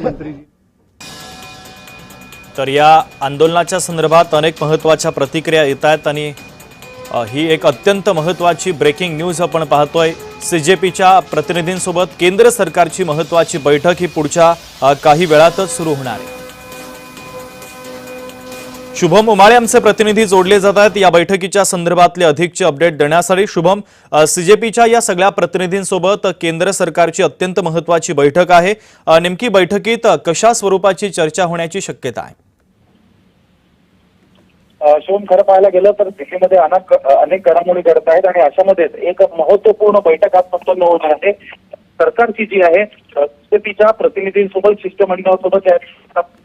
मंत्री जी। तर या आंदोलनाच्या संदर्भात अनेक महत्त्वाच्या प्रतिक्रिया येत आहेत आणि ही एक अत्यंत महत्त्वाची ब्रेकिंग न्यूज आपण पाहतोय। सीजेपीच्या प्रतिनिधींसोबत केंद्र सरकारची महत्त्वाची बैठक ही पुढच्या काही वेळातच सुरू होणार आहे। शुभम उमाळे आमचे प्रतिनिधी जोडले जात आहेत या बैठकीच्या संदर्भातले अधिकचे अपडेट देण्यासाठी। शुभम, सीजेपीच्या या सगळ्या प्रतिनिधींसोबत केंद्र सरकारची अत्यंत महत्त्वाची बैठक आहे, नेमकी बैठकीत कशा स्वरूपाची चर्चा होण्याची शक्यता आहे? शिवम, खरं पाहायला गेलं तर दिल्लीमध्ये अनेक घडामोडी घडत आहेत आणि अशामध्येच एक महत्वपूर्ण बैठक आज संपन्न होणार आहे। सरकारची जी आहे सीजेपीच्या प्रतिनिधींसोबत शिष्टमंडळासोबत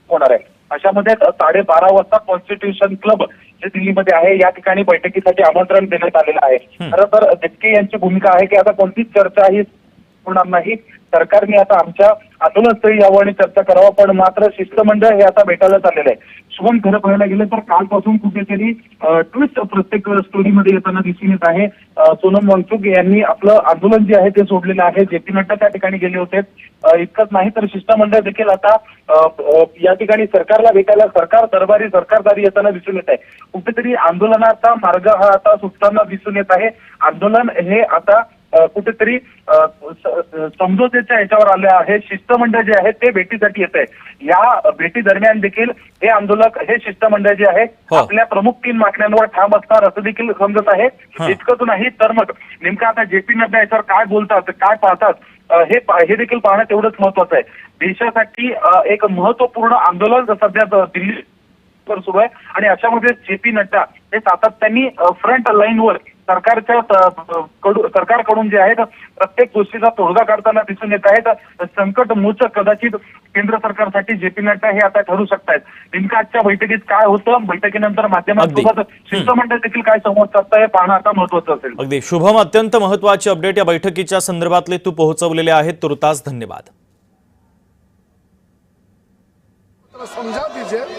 होणार आहे। अशामध्ये 12:30 वाजता कॉन्स्टिट्यूशन क्लब जे दिल्लीमध्ये आहे या ठिकाणी बैठकीसाठी आमंत्रण देण्यात आलेलं आहे। खरं तर जेटके यांची भूमिका आहे की आता कोणतीच चर्चा ही होणार नाही, सरकारने आता आमच्या आंदोलनस्थळी यावं आणि चर्चा करावं, पण मात्र शिष्टमंडळ हे आता भेटायला चाललेलं आहे। शुभम, खरं पाहायला गेलं तर कालपासून कुठेतरी ट्विस्ट प्रत्येक स्टोरीमध्ये येताना दिसून येत आहे। सोनम वांगचुक यांनी आपलं आंदोलन जे आहे ते सोडलेलं आहे, जे.पी. नड्डा त्या ठिकाणी गेले होते। इतकंच नाही तर शिष्टमंडळ देखील आता या ठिकाणी सरकारला भेटायला सरकारदारी येताना दिसून येत आहे। कुठेतरी आंदोलनाचा मार्ग हा आता सुटताना दिसून येत आहे। आंदोलन हे आता कुठेतरी समझोत्याच्या याच्यावर आले आहे। शिष्टमंडळ जे आहे ते भेटीसाठी येत आहे। या भेटी दरम्यान देखील हे आंदोलक हे शिष्टमंडळ जे आहे आपल्या प्रमुख 3 मागण्यांवर ठाम असणार असं देखील समजत आहे। इतकंच नाही तर मग नेमकं आता जे.पी. नड्डा याच्यावर काय बोलतात, काय पाहतात हे देखील पाहणं तेवढंच महत्वाचं आहे। देशासाठी एक महत्वपूर्ण आंदोलन सध्या दिल्ली सुरू आहे आणि अशामध्ये जे.पी. नड्डा हे सातत्याने फ्रंट लाईनवर सरकारकडून जे आहेत प्रत्येक गोष्टीचा तोडगा काढताना दिसून येत आहेत। संकट मोचक कदाचित केंद्र सरकारसाठी जे.पी. नड्डा हे आता ठरू शकतायत। नेमकं आजच्या बैठकीत काय होतं, बैठकीनंतर माध्यमांसोबत शिष्टमंडळ देखील काय संवाद साधतं हे पाहणं आता महत्वाचं असेल। अगदी शुभम, अत्यंत महत्त्वाचे अपडेट या बैठकीच्या संदर्भातले तू पोहोचवलेले आहेत, तुर्तास धन्यवाद। समझा दीजिए।